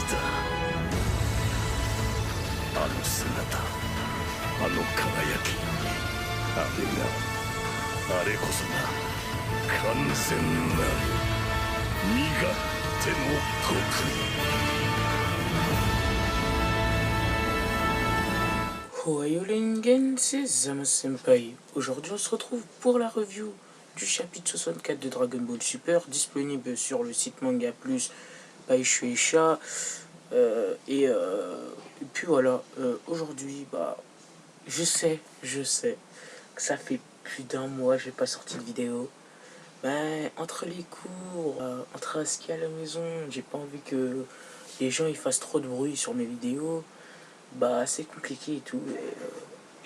だ。あの姿、あの輝き、あれこそが完全な身勝手の極意。Ohio Lingen, c'est Zama Senpai. Aujourd'hui, on se retrouve pour la review du chapitre 64 de Dragon Ball Super, disponible sur le site Manga Plus by Shueisha. Et puis voilà, aujourd'hui, je sais que ça fait plus d'un mois, j'ai pas sorti de vidéo. Entre les cours, entre à skier à la maison, j'ai pas envie que les gens ils fassent trop de bruit sur mes vidéos. C'est compliqué et tout.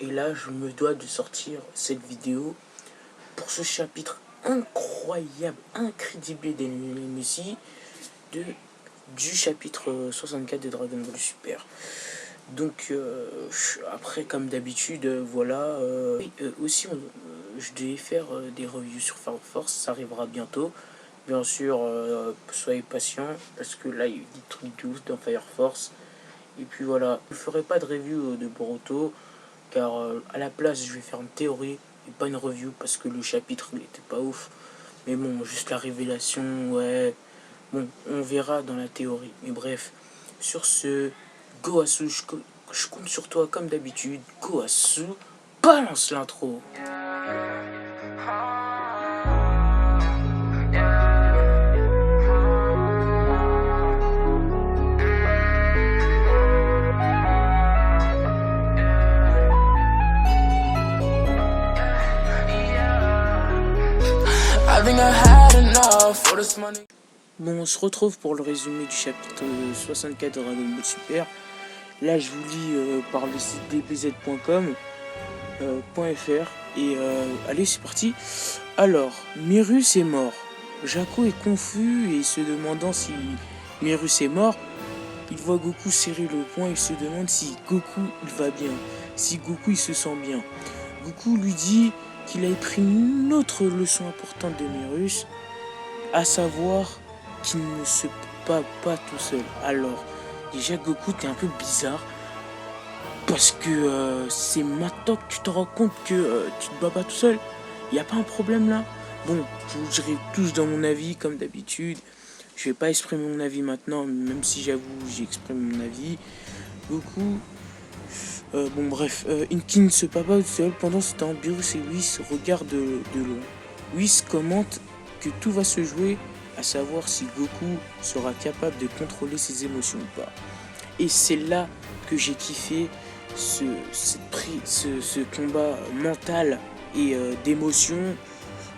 Et là, je me dois de sortir cette vidéo pour ce chapitre incroyable, incrédible d'Enemy du chapitre 64 de Dragon Ball Super. Donc, après, comme d'habitude, voilà. Aussi, je devais faire des reviews sur Fire Force, ça arrivera bientôt. Bien sûr, soyez patients, parce que là, il y a eu des trucs de ouf dans Fire Force. Et puis voilà, je ne ferai pas de review de Boruto, car à la place, je vais faire une théorie et pas une review, parce que le chapitre, il était pas ouf. Mais bon, juste la révélation, ouais. Bon, on verra dans la théorie. Mais bref, sur ce, Goasu, je compte sur toi comme d'habitude. Goasu, balance l'intro. Bon, on se retrouve pour le résumé du chapitre 64 de Dragon Ball Super. Là, je vous lis par le site dbz.com.fr et allez, c'est parti. Alors, Mérus est mort. Jaco est confus et se demandant si Mérus est mort. Il voit Goku serrer le poing et se demande si Goku il va bien, si Goku il se sent bien. Goku lui dit qu'il a appris une autre leçon importante de Mérus, à savoir qu'il ne se bat pas tout seul. Alors, déjà Goku, t'es un peu bizarre, parce que c'est maintenant que tu te rends compte que tu te bats pas tout seul. Y a pas un problème là? Bon, je vous dirai tous dans mon avis, comme d'habitude. Je vais pas exprimer mon avis maintenant, même si j'avoue, j'exprime mon avis. Goku... bon bref, qui ne se bat pas tout seul. Pendant ce temps, Beerus et Whis regardent de loin. Whis commente que tout va se jouer, à savoir si Goku sera capable de contrôler ses émotions ou pas. Et c'est là que j'ai kiffé ce combat mental et d'émotion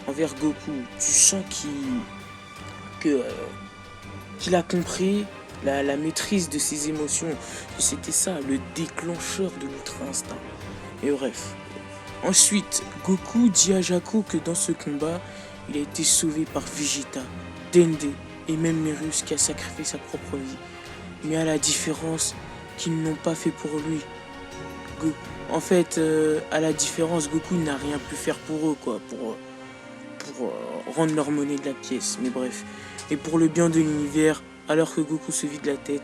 envers Goku. Tu sens qu'il a compris la maîtrise de ses émotions. C'était ça, le déclencheur de l'Ultra Instinct. Et bref. Ensuite, Goku dit à Jaco que dans ce combat, il a été sauvé par Vegeta, Dende et même Mérus qui a sacrifié sa propre vie. Mais à la différence qu'ils n'ont pas fait pour lui. En fait, à la différence, Goku n'a rien pu faire pour eux, quoi, pour rendre leur monnaie de la pièce. Mais bref. Et pour le bien de l'univers, alors que Goku se vide la tête,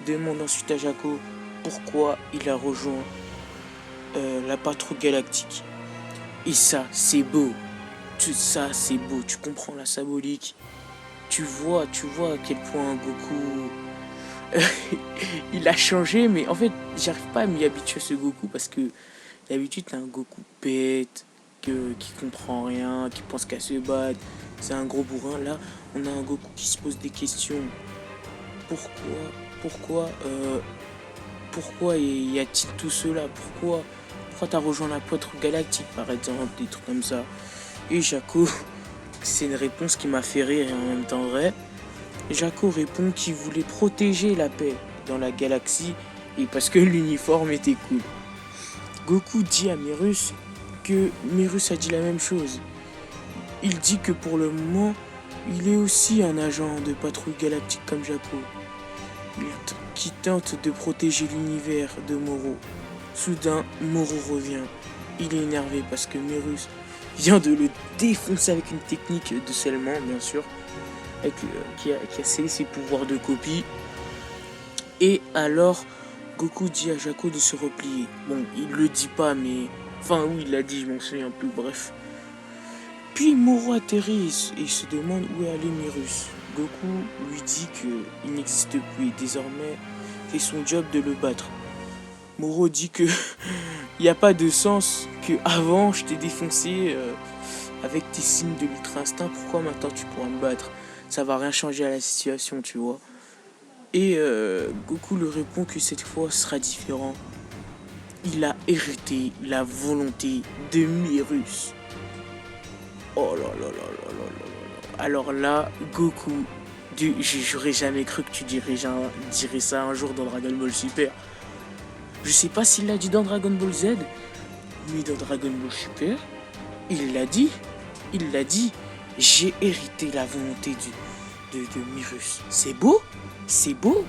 demande ensuite à Jaco pourquoi il a rejoint la patrouille galactique. Et ça, c'est beau. Ça, c'est beau. Tu comprends la symbolique. Tu vois à quel point Goku... il a changé, mais en fait, j'arrive pas à m'y habituer à ce Goku parce que d'habitude, t'as un Goku bête, qui comprend rien, qui pense qu'à se battre. C'est un gros bourrin. Là, on a un Goku qui se pose des questions. Pourquoi y a-t-il tout cela? Pourquoi t'as rejoint la patrouille galactique, par exemple, des trucs comme ça? Et Jaco, c'est une réponse qui m'a fait rire et en même temps vrai. Jaco répond qu'il voulait protéger la paix dans la galaxie et parce que l'uniforme était cool. Goku dit à Mérus que Mérus a dit la même chose. Il dit que pour le moment, il est aussi un agent de patrouille galactique comme Jaco, qui tente de protéger l'univers de Moro. Soudain, Moro revient. Il est énervé parce que Mérus vient de le défoncer avec une technique de scellement, bien sûr, qui a scellé ses pouvoirs de copie. Et alors, Goku dit à Jaco de se replier. Bon, il le dit pas, mais... Enfin, oui, il l'a dit, je m'en souviens plus, bref. Puis Moro atterrit et se demande où est allé Mirus. Goku lui dit qu'il n'existe plus et désormais, c'est son job de le battre. Moro dit que il n'y a pas de sens, que avant je t'ai défoncé avec tes signes de l'ultra instinct, pourquoi maintenant tu pourras me battre? Ça va rien changer à la situation, tu vois. Et Goku lui répond que cette fois sera différent. Il a hérité la volonté de Mirus. Oh là là là là là là là. Alors là, Goku, j'aurais jamais cru que tu dirais ça un jour dans Dragon Ball Super. Je sais pas s'il l'a dit dans Dragon Ball Z, mais dans Dragon Ball Super, il l'a dit. Il l'a dit. J'ai hérité la volonté de Mirus. C'est beau? C'est beau?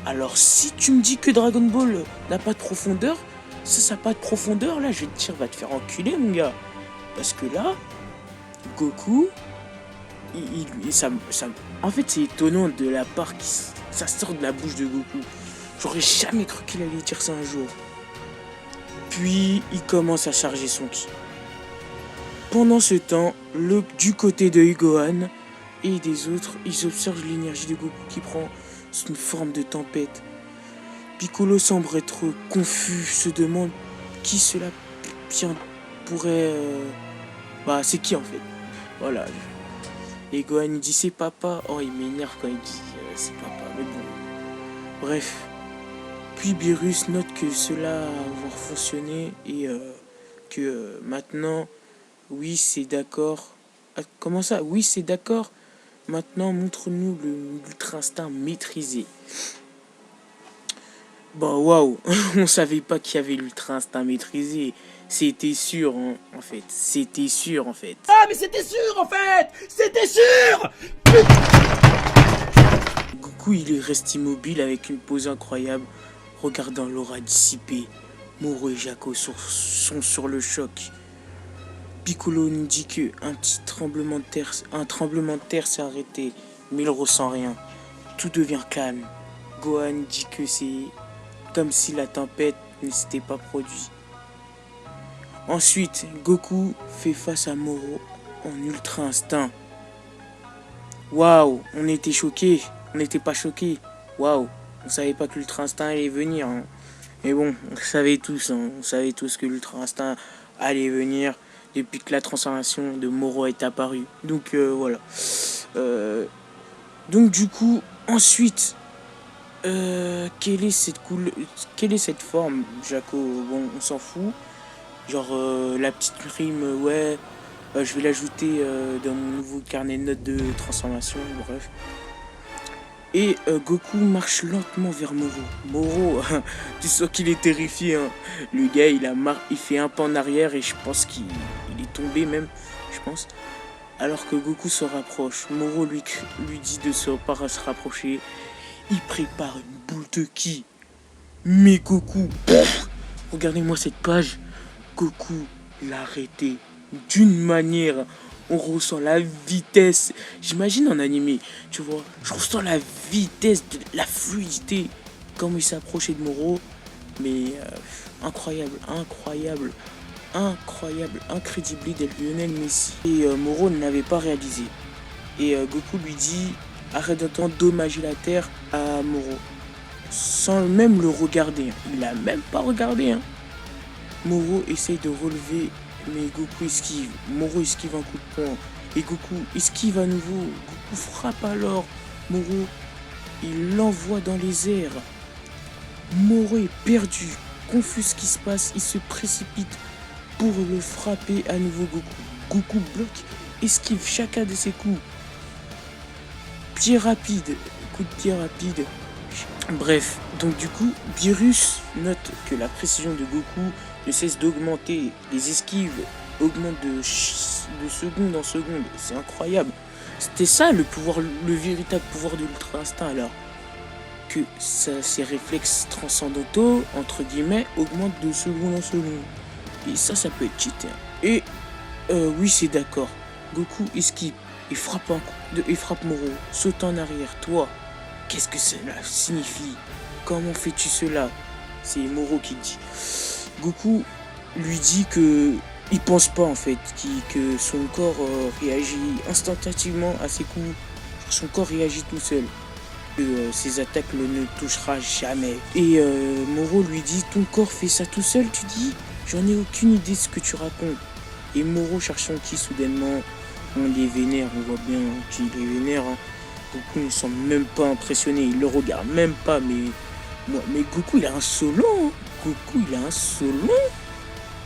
Alors si tu me dis que Dragon Ball n'a pas de profondeur, ça n'a pas de profondeur, là je vais te dire, va te faire enculer mon gars. Parce que là, Goku, en fait c'est étonnant de la part que ça sort de la bouche de Goku. J'aurais jamais cru qu'il allait dire ça un jour. Puis il commence à charger son ki. Pendant ce temps, du côté de Gohan et des autres, ils observent l'énergie de Goku qui prend une forme de tempête. Piccolo semble être confus, se demande qui cela bien pourrait... Bah c'est qui en fait? Voilà. Et Gohan il dit c'est papa. Oh il m'énerve quand il dit c'est papa, mais bon. Bref. Puis Beerus note que cela va avoir fonctionné et que maintenant, oui c'est d'accord. Ah, comment ça? Oui c'est d'accord. Maintenant montre-nous l'ultra instinct maîtrisé. Bah waouh, on savait pas qu'il y avait l'ultra instinct maîtrisé. C'était sûr hein, en fait. C'était sûr en fait. Ah mais c'était sûr en fait. C'était sûr. Goku il reste immobile avec une pose incroyable. Regardant l'aura dissipée, Moro et Jaco sont sur le choc. Piccolo nous dit que un tremblement de terre s'est arrêté, mais il ressent rien. Tout devient calme. Gohan dit que c'est comme si la tempête ne s'était pas produite. Ensuite, Goku fait face à Moro en ultra instinct. Waouh, on était choqués, on n'était pas choqués. Waouh. On savait pas que l'ultra instinct allait venir. Hein. Mais bon, on savait tous. Hein. On savait tous que l'ultra instinct allait venir depuis que la transformation de Moro est apparue. Donc voilà. Donc du coup, ensuite, quelle est cette forme, Jaco? Bon, on s'en fout. Genre la petite rime, ouais. Je vais l'ajouter dans mon nouveau carnet de notes de transformation. Bref. Et Goku marche lentement vers Moro. Moro, tu sens qu'il est terrifié. Hein. Le gars, il fait un pas en arrière et je pense qu'il est tombé même, je pense. Alors que Goku se rapproche, Moro lui dit de se rapprocher. Il prépare une boule de ki. Mais Goku, regardez-moi cette page. Goku l'a arrêté d'une manière... On ressent la vitesse. J'imagine en animé, tu vois. Je ressens la vitesse, la fluidité. Comme il s'approchait de Moro. Mais incroyable. Incrédible de Lionel Messi. Et Moro ne l'avait pas réalisé. Et Goku lui dit arrête d'endommager la terre à Moro. Sans même le regarder. Il l'a même pas regardé. Hein. Moro essaye de relever. Mais Goku esquive, Moro esquive un coup de poing, et Goku esquive à nouveau, Goku frappe alors, Moro, il l'envoie dans les airs. Moro est perdu, confus ce qui se passe, il se précipite pour le frapper à nouveau Goku. Goku bloque, esquive chacun de ses coups. Pied rapide, coup de pied rapide. Bref, donc du coup, Beerus note que la précision de Goku ne cesse d'augmenter, les esquives augmentent de seconde en seconde, c'est incroyable. C'était ça le véritable pouvoir de l'ultra instinct alors. Que ses réflexes transcendantaux, entre guillemets, augmentent de seconde en seconde. Et ça peut être cheaté. Et oui c'est d'accord, Goku esquive, il frappe Moro, saute en arrière, toi. Qu'est-ce que cela signifie? comment fais-tu cela? C'est Moro qui dit. Goku lui dit que il pense pas en fait, que son corps réagit instantanément à ses coups. Son corps réagit tout seul. Ses attaques ne touchera jamais. Et Moro lui dit, ton corps fait ça tout seul, tu dis? J'en ai aucune idée de ce que tu racontes. Et Moro cherche son ki soudainement. On les vénère, on voit bien qu'il les vénère. Hein. Goku ne semble même pas impressionné, il le regarde même pas, mais Goku il a un solo. Hein. Goku il a un solo.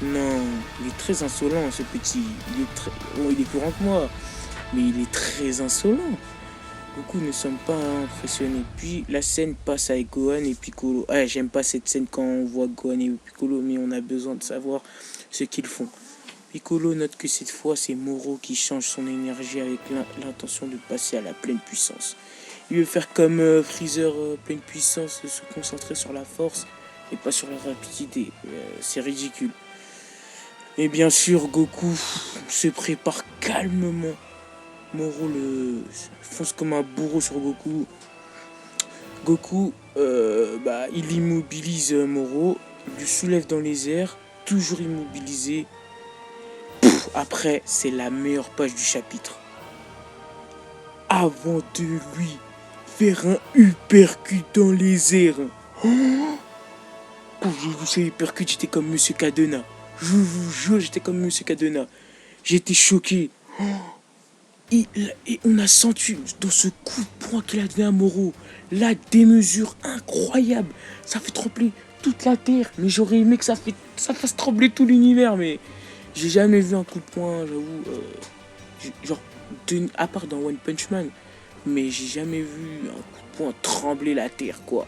Non, il est très insolent ce petit. Il est plus grand que moi, mais il est très insolent. Goku ne semble pas impressionné. Puis la scène passe avec Gohan et Piccolo. Ah, j'aime pas cette scène quand on voit Gohan et Piccolo, mais on a besoin de savoir ce qu'ils font. Piccolo note que cette fois, c'est Moro qui change son énergie avec l'intention de passer à la pleine puissance. Il veut faire comme Freezer, pleine puissance, se concentrer sur la force et pas sur la rapidité. C'est ridicule. Et bien sûr, Goku se prépare calmement. Moro le fonce comme un bourreau sur Goku. Goku, il immobilise Moro, il le soulève dans les airs, toujours immobilisé. Après, c'est la meilleure page du chapitre. Avant de lui faire un uppercut dans les airs. Quand j'ai vu ce uppercut, j'étais comme Monsieur Cadena. Je vous jure, j'étais comme Monsieur Cadena. J'étais choqué. Et on a senti dans ce coup de poing qu'il a donné à Moro la démesure incroyable. Ça fait trembler toute la terre. Mais j'aurais aimé que ça fasse trembler tout l'univers. Mais j'ai jamais vu un coup de poing, j'avoue. À part dans One Punch Man. Mais j'ai jamais vu un coup de poing trembler la terre, quoi.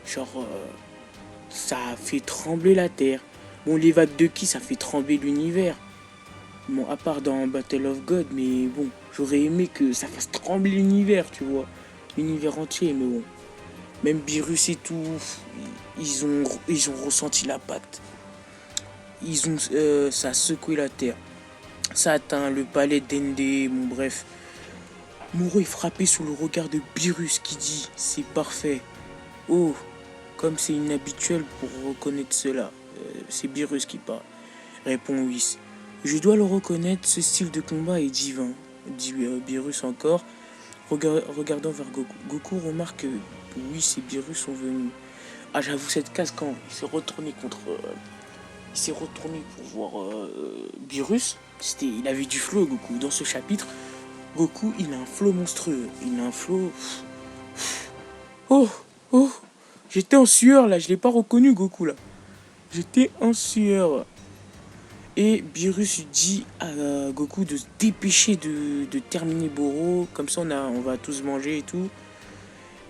Ça a fait trembler la terre. Bon, les vagues de ki, ça fait trembler l'univers. Bon, à part dans Battle of God, mais bon, j'aurais aimé que ça fasse trembler l'univers, tu vois. L'univers entier, mais bon. Même Beerus et tout, ils ont ressenti l'impact. Ça a secoué la terre. Ça a atteint le palais d'Ende, bon bref. Moro est frappé sous le regard de Beerus qui dit « C'est parfait ». Oh, comme c'est inhabituel pour reconnaître cela. C'est Beerus qui parle. Répond Whis. Je dois le reconnaître, ce style de combat est divin, dit Beerus encore, regardant vers Goku. Goku remarque que Whis et Beerus sont venus. Ah, j'avoue, cette case, quand il s'est retourné pour voir Beerus, il avait du flow, Goku. Dans ce chapitre, Goku, il a un flow monstrueux. Il a un flow... Oh, j'étais en sueur, là, je l'ai pas reconnu, Goku, là. J'étais en sueur. Et Beerus dit à Goku de se dépêcher de terminer Boro. Comme ça, on va tous manger et tout.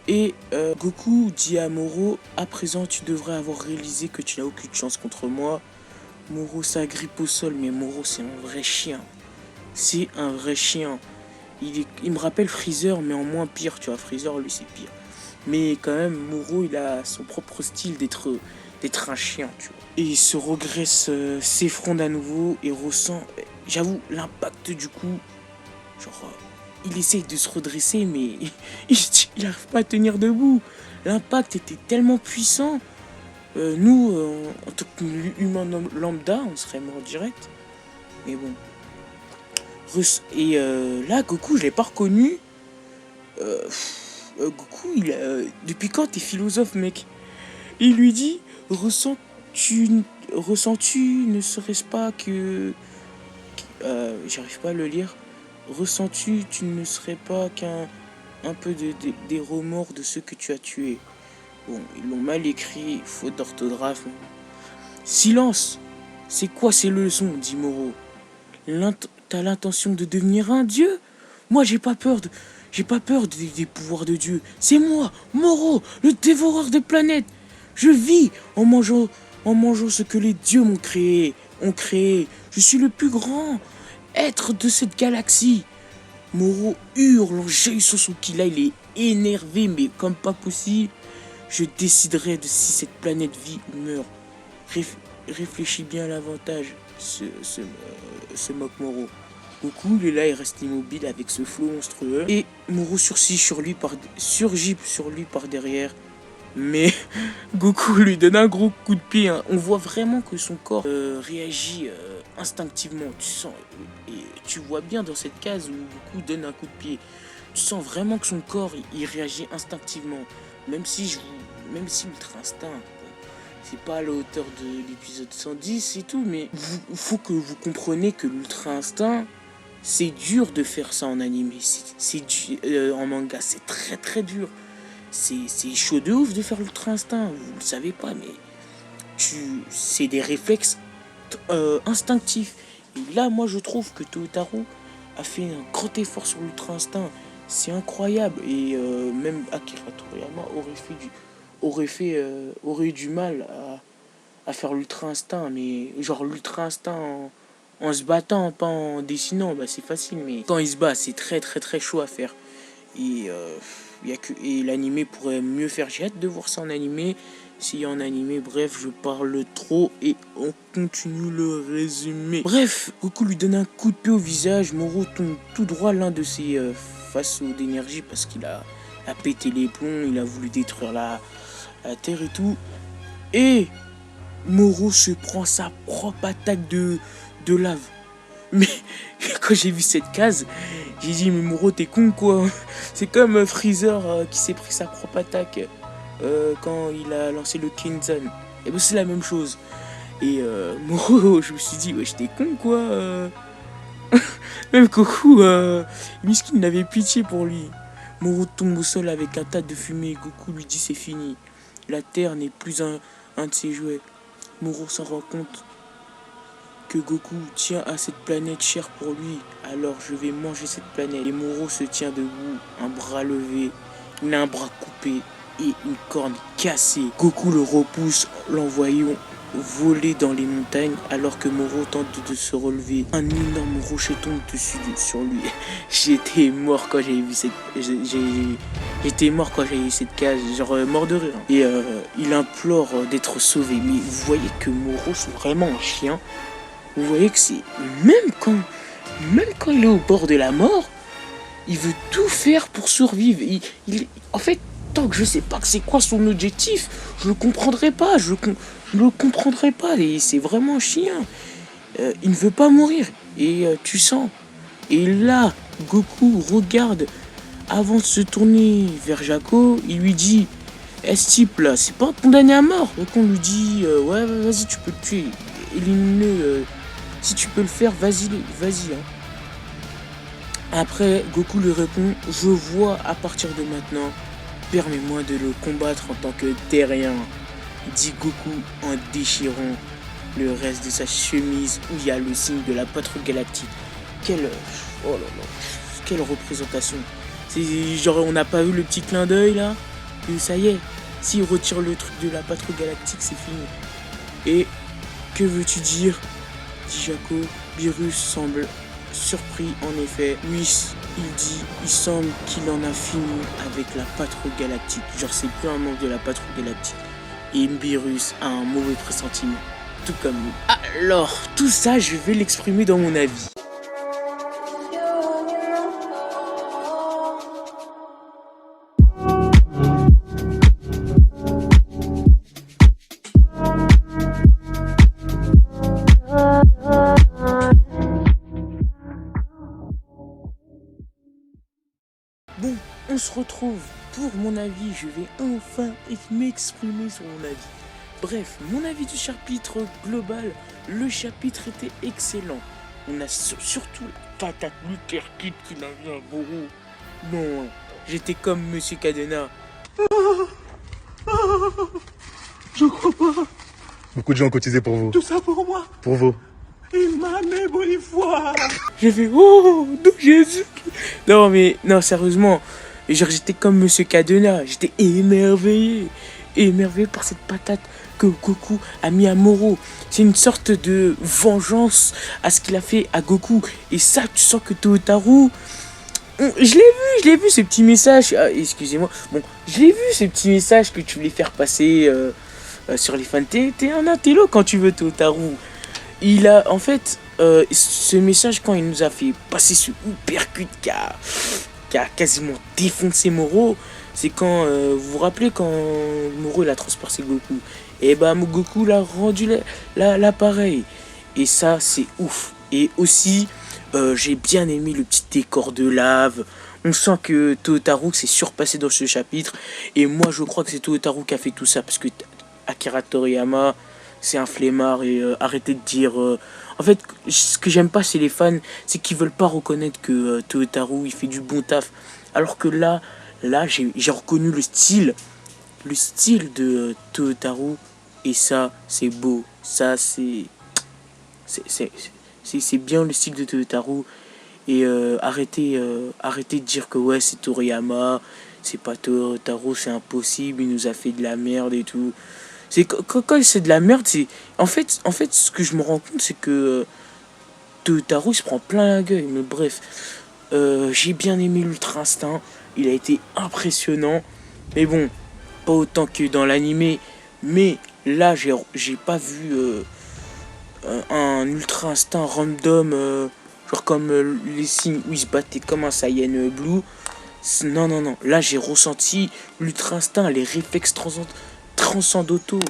Et Goku dit à Moro, à présent, tu devrais avoir réalisé que tu n'as aucune chance contre moi. Moro s'agrippe au sol, mais Moro, c'est un vrai chien. C'est un vrai chien. Il me rappelle Freezer, mais en moins pire, tu vois. Freezer, lui, c'est pire. Mais quand même, Moro, il a son propre style d'être un chien, tu vois. Et il se regresse, s'effronde à nouveau et ressent, j'avoue, l'impact du coup. Il essaye de se redresser, mais il n'arrive pas à tenir debout. L'impact était tellement puissant. Nous, en tant qu'humain lambda, on serait mort direct. Mais bon. Et là, Goku, je l'ai pas reconnu. Goku, depuis quand t'es philosophe, mec? Il lui dit, ressens-tu ne serait-ce pas que... j'arrive pas à le lire. Ressens-tu ne serait pas qu'un peu des remords de ceux que tu as tués? Bon, ils l'ont mal écrit, faute d'orthographe. Silence! C'est quoi ces leçons? Dit Moro. T'as l'intention de devenir un dieu? Moi, j'ai pas peur des pouvoirs de Dieu. C'est moi, Moro, le dévoreur des planètes. Je vis en mangeant ce que les dieux ont créé. Je suis le plus grand être de cette galaxie. Moro hurle en jaillissant son ki. Là, il est énervé, mais comme pas possible. Je déciderai de si cette planète vit ou meurt. Réfléchis bien à l'avantage, se moque Moro. Goku, il est là, il reste immobile avec ce flot monstrueux. Et Moro surgit sur lui par derrière Mais Goku lui donne un gros coup de pied. Hein. On voit vraiment que son corps réagit instinctivement. Tu sens, et tu vois bien dans cette case où Goku donne un coup de pied. Tu sens vraiment que son corps il réagit instinctivement. Même si Ultra Instinct, c'est pas à la hauteur de l'épisode 110 et tout, mais il faut que vous compreniez que l'Ultra Instinct, c'est dur de faire ça en animé. En manga, c'est très très dur. C'est chaud de ouf de faire l'Ultra Instinct, vous le savez pas, mais c'est des réflexes instinctifs. Et là, moi, je trouve que Tootaro a fait un grand effort sur l'Ultra Instinct. C'est incroyable. Et même Akira Toriyama aurait eu du mal à faire l'Ultra Instinct. Mais genre l'Ultra Instinct en se battant, pas en dessinant, bah, c'est facile. Mais quand il se bat, c'est très très très chaud à faire. Et l'animé pourrait mieux faire. J'ai hâte de voir ça en animé. S'il y a en animé, bref, je parle trop et on continue le résumé. Bref, Goku lui donne un coup de pied au visage. Moro tombe tout droit l'un de ses faceaux d'énergie parce qu'il a pété les plombs. Il a voulu détruire la terre et tout. Et Moro se prend sa propre attaque de lave. Mais quand j'ai vu cette case, j'ai dit mais Moro t'es con quoi. C'est comme Freezer qui s'est pris sa propre attaque quand il a lancé le Kinzan. Et ben c'est la même chose. Et Moro, je me suis dit ouais j'étais con quoi. Même Goku, Miskin n'avait pitié pour lui. Moro tombe au sol avec un tas de fumée. Goku lui dit c'est fini. La terre n'est plus un de ses jouets. Moro s'en rend compte que Goku tient à cette planète chère pour lui, alors je vais manger cette planète. Et Moro se tient debout, un bras levé, il a un bras coupé et une corne cassée. Goku le repousse, l'envoyant voler dans les montagnes alors que Moro tente de se relever. Un énorme rocher tombe sur lui. J'étais mort quand j'ai vu J'étais mort quand j'ai vu cette case, genre mort de rire. Et il implore d'être sauvé. Mais vous voyez que Moro c'est vraiment un chien. Vous voyez que c'est même quand il est au bord de la mort, il veut tout faire pour survivre. En fait, tant que je sais pas que c'est quoi son objectif, je le comprendrai pas. Je le comprendrai pas. Et c'est vraiment un chien. Il ne veut pas mourir. Et tu sens. Et là, Goku regarde avant de se tourner vers Jaco. Il lui dit ce type là, c'est pas un condamné à mort. Donc on lui dit ouais, vas-y, tu peux le tuer. Élimine-le. Si tu peux le faire, vas-y. Hein. Après, Goku lui répond je vois à partir de maintenant, permets-moi de le combattre en tant que terrien, dit Goku en déchirant le reste de sa chemise où il y a le signe de la patrouille galactique. Quelle représentation. C'est genre on n'a pas vu le petit clin d'œil là. Et ça y est, s'il retire le truc de la patrouille galactique, c'est fini. Et que veux-tu dire, dit Jaco. Beerus semble surpris en effet. Oui, il semble qu'il en a fini avec la patrouille galactique. Genre c'est plus un membre de la patrouille galactique. Et Beerus a un mauvais pressentiment. Tout comme nous. Alors, tout ça, je vais l'exprimer dans mon avis. Bon, on se retrouve pour mon avis. Je vais enfin m'exprimer sur mon avis. Bref, mon avis du chapitre global. Le chapitre était excellent. On a surtout la patate Luther Kid qui n'a vu un bourreau. Non, j'étais comme Monsieur Cadena. Je crois pas. Beaucoup de gens ont cotisé pour vous. Tout ça pour moi. Pour vous. Il m'a ébolifoire. J'ai fait oh, non Jésus. Non, sérieusement. Genre j'étais comme Monsieur Cadena. J'étais émerveillé par cette patate que Goku a mis à Moro. C'est une sorte de vengeance à ce qu'il a fait à Goku. Et ça, tu sens que Tootaro... Je l'ai vu ce petit message. Excusez-moi. Bon, je l'ai vu ce petit message que tu voulais faire passer sur les fans. T'es un intello quand tu veux, Tootaro. Il a, en fait, ce message, quand il nous a fait passer ce uppercut qui a quasiment défoncé Moro, C'est quand, vous vous rappelez quand Moro il a transpercé Goku. Et bah Goku l'a rendu l'appareil. Et ça c'est ouf. Et aussi, j'ai bien aimé le petit décor de lave. On sent que Totaro s'est surpassé dans ce chapitre. Et moi je crois que c'est Totaro qui a fait tout ça. Parce que Akira Toriyama, c'est un flemmard. Et arrêtez de dire... En fait, ce que j'aime pas chez les fans, c'est qu'ils veulent pas reconnaître que Totaro il fait du bon taf. Alors que là j'ai reconnu le style de Totaro. Et ça c'est beau. Ça c'est bien le style de Totaro. Et arrêtez de dire que ouais c'est Toriyama, c'est pas Totaro, c'est impossible, il nous a fait de la merde et tout. C'est quand c'est de la merde, c'est en fait ce que je me rends compte, c'est que Totaro il se prend plein la gueule. Mais bref, j'ai bien aimé l'Ultra Instinct, il a été impressionnant, mais bon, pas autant que dans l'animé. Mais là j'ai pas vu un Ultra Instinct random, genre comme les signes où il se battait comme un Saiyan Blue. Non, là j'ai ressenti l'Ultra Instinct, les réflexes transcendantaux.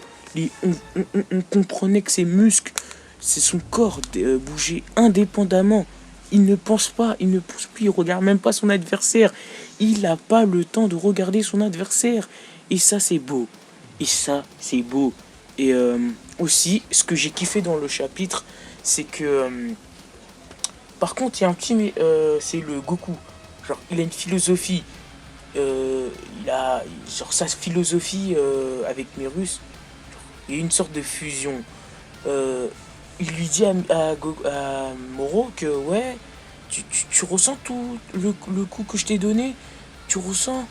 On comprenait que ses muscles, c'est son corps bougeait indépendamment. Il ne pense pas, il ne pousse plus, il regarde même pas son adversaire. Il n'a pas le temps de regarder son adversaire. Et ça c'est beau. Et aussi, ce que j'ai kiffé dans le chapitre, c'est que... par contre, il y a un petit... c'est le Goku. Genre, il a une philosophie. Il a... Genre, sa philosophie avec Merus, il y a une sorte de fusion. Il lui dit à Moro que, ouais, tu ressens tout le coup que je t'ai donné. Tu ressens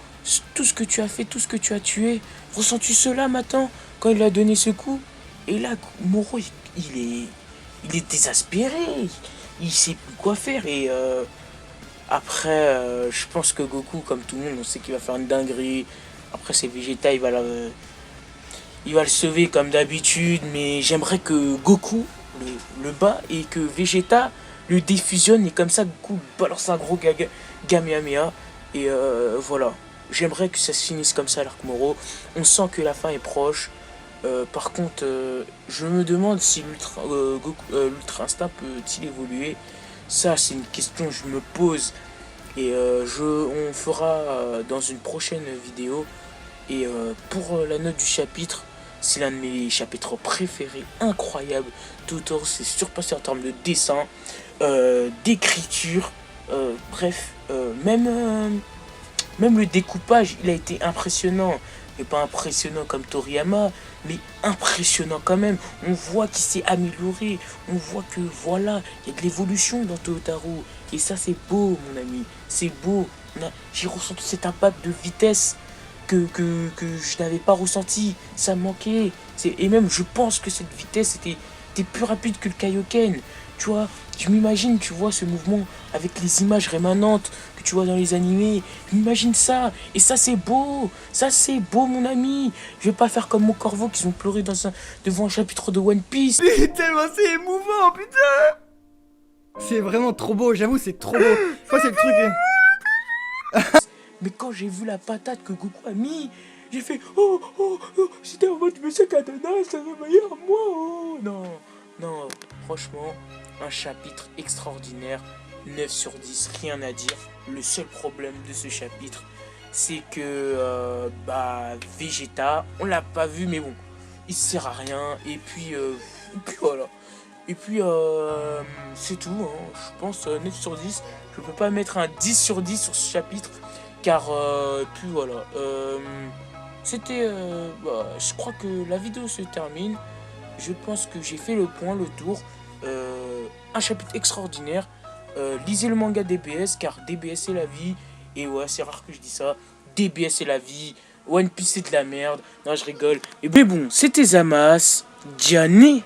tout ce que tu as fait, tout ce que tu as tué. Ressens-tu cela maintenant, quand il a donné ce coup? Et là, Moro, il est désespéré. Il sait plus quoi faire. Et après, je pense que Goku, comme tout le monde, on sait qu'il va faire une dinguerie. Après, c'est Vegeta, il va le sauver comme d'habitude. Mais j'aimerais que Goku le bat et que Vegeta le défusionne. Et comme ça, Goku balance un gros Kamehameha. Et voilà. J'aimerais que ça se finisse comme ça, l'arc Moro. On sent que la fin est proche. Par contre, je me demande si l'Ultra Instinct peut-il évoluer. Ça, c'est une question que je me pose. Et on fera dans une prochaine vidéo. Et pour la note du chapitre, c'est l'un de mes chapitres préférés. Incroyable. Totoro s'est surpassé en termes de dessin, d'écriture. Bref, même le découpage, il a été impressionnant. Mais pas impressionnant comme Toriyama, mais impressionnant quand même. On voit qu'il s'est amélioré. On voit que voilà, il y a de l'évolution dans Totaro. Et ça c'est beau mon ami. C'est beau. J'ai ressenti cet impact de vitesse que je n'avais pas ressenti. Ça manquait. Et même je pense que cette vitesse était plus rapide que le Kaioken. Tu vois, je m'imagine, tu vois ce mouvement avec les images rémanentes que tu vois dans les animés. Je m'imagine ça. Et ça c'est beau. Ça c'est beau mon ami. Je vais pas faire comme mon corbeau qui ont pleuré devant un chapitre de One Piece. Tellement c'est émouvant, putain. C'est vraiment trop beau, j'avoue, c'est trop beau. Quoi, c'est le truc Mais quand j'ai vu la patate que Goku a mis, j'ai fait oh, c'était en mode monsieur Katana, ça va meilleur moi. Oh. Non, franchement, un chapitre extraordinaire. 9 sur 10, rien à dire. Le seul problème de ce chapitre, c'est que Vegeta, on l'a pas vu, mais bon, il sert à rien. Et puis voilà. Et puis c'est tout, hein. Je pense 9 sur 10. Je peux pas mettre un 10 sur 10 sur ce chapitre. Car puis voilà. C'était je crois que la vidéo se termine. Je pense que j'ai fait le point, le tour. Un chapitre extraordinaire. Lisez le manga DBS, car DBS c'est la vie. Et ouais, c'est rare que je dis ça. DBS c'est la vie. One Piece c'est de la merde. Non, je rigole. Mais bon, c'était Zamas. Diané.